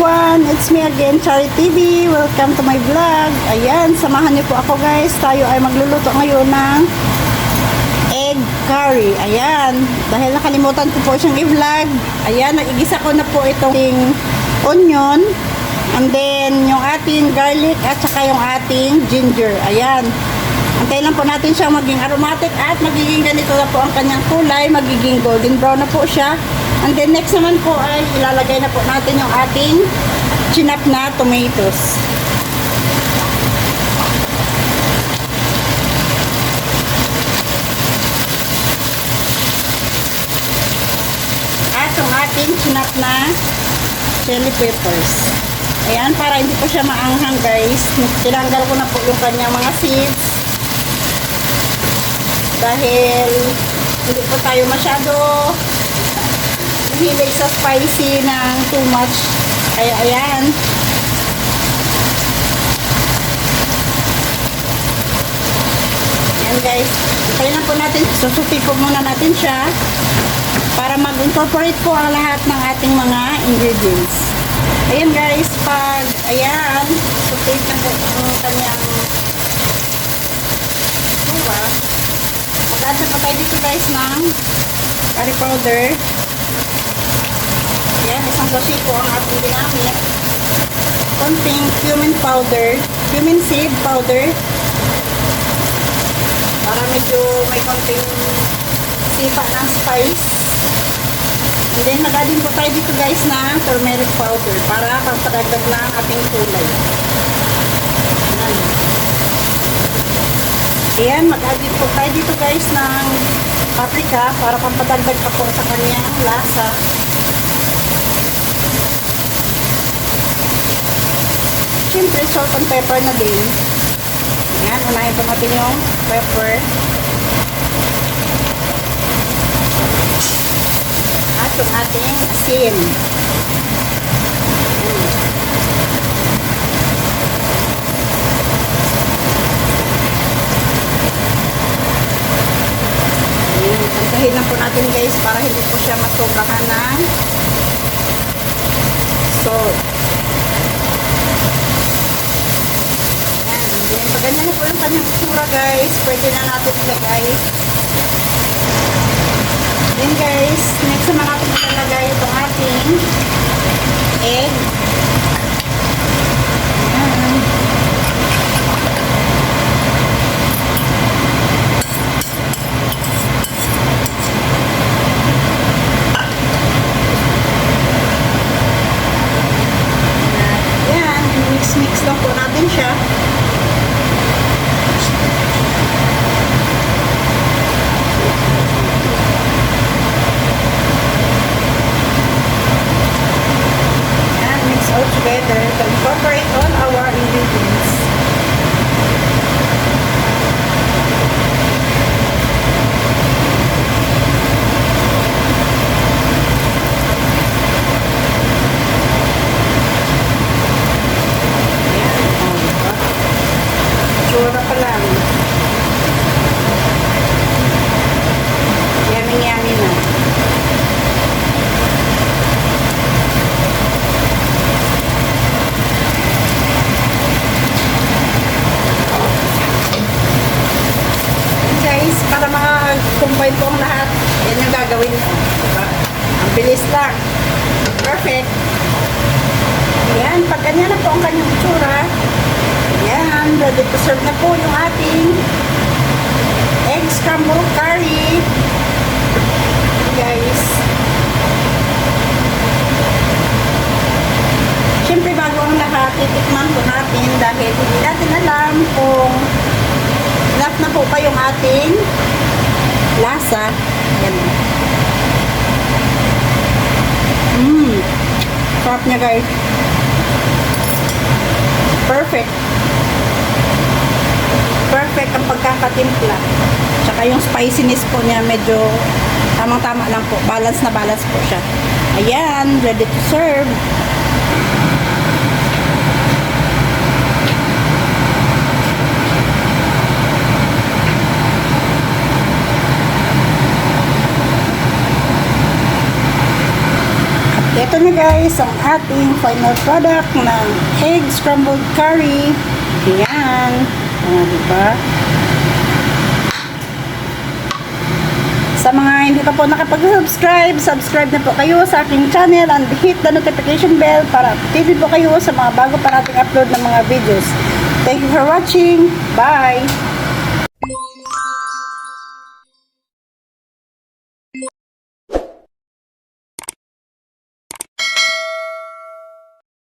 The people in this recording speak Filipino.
everyone! It's me again, Chari TV. Welcome to my vlog. Ayan, samahan niyo po ako guys. Tayo ay magluluto ngayon ng egg curry. Ayan, dahil nakalimutan ko po siyang i-vlog. Ayan, nagigisa ko na po itong onion. And then, yung ating garlic at saka yung ating ginger. Ayan. Antayin lang po natin siyang maging aromatic at magiging ganito na po ang kanyang kulay. Magiging golden brown na po siya. And then next naman po ay ilalagay na po natin yung ating chinap na tomatoes. At yung ating chinap na chili peppers. Ayan, para hindi po siya maanghang guys. Tinanggal ko na po yung kanyang mga seeds. Dahil hindi po tayo masyado hilig sa spicy ng too much. Kaya ayan. Ayan guys. Kaya na po natin, susuti po muna natin siya para mag-incorporate po ang lahat ng ating mga ingredients. Ayan guys, pag ayan, suti na po ang kanyang tuwa. Mag-add na po tayo dito guys ng curry powder. Ayan, isang sachet po ang ating ginamit. Konting cumin powder, cumin seed powder. Para medyo may konting sipa ng spice. And then mag-add po tayo dito guys ng turmeric powder para pampadagdag lang ating kulay. Ayan, mag-add po tayo dito guys ng paprika para pampadagdag pa po sa kanyang lasa. Siyempre, salt and pepper na din. Ayan, unahin po natin yung pepper. At yung ating asin. Pagkahin lang po natin guys para hindi po siya masobrahan ng salt. Ayan. Then, pag ganyan na po yung kanyang itsura guys, pwede na natin ilagay. Then guys, next naman natin ilalagay itong ating egg. Ayan. Mix lang po natin siya. And mix all together to incorporate all our ingredients. Tsura pa lang. Yummy na. Guys, para maka-combine po ang lahat, yan yung gagawin nyo. Diba? Ang bilis lang. Perfect. Ayan, pag ganyan na po ang kanyang itsura, ayan, ready to serve na po yung ating egg scramble curry. Guys. Siyempre bago ang lahat, titikman po natin dahil hindi natin alam kung enough na po pa yung ating lasa. Ayan. Sarap niya guys. Perfect. Perfect ang pagkakatimpla. Tsaka yung spiciness po niya medyo tamang-tama lang po. Balance na balance po siya. Ayan, ready to serve. ito na guys, ang ating final product ng egg scrambled curry. Ayan. Diba? Sa mga hindi pa po nakapag-subscribe, subscribe na po kayo sa aking channel and hit the notification bell para updated po kayo sa mga bago pa nating upload ng mga videos. Thank you for watching. Bye!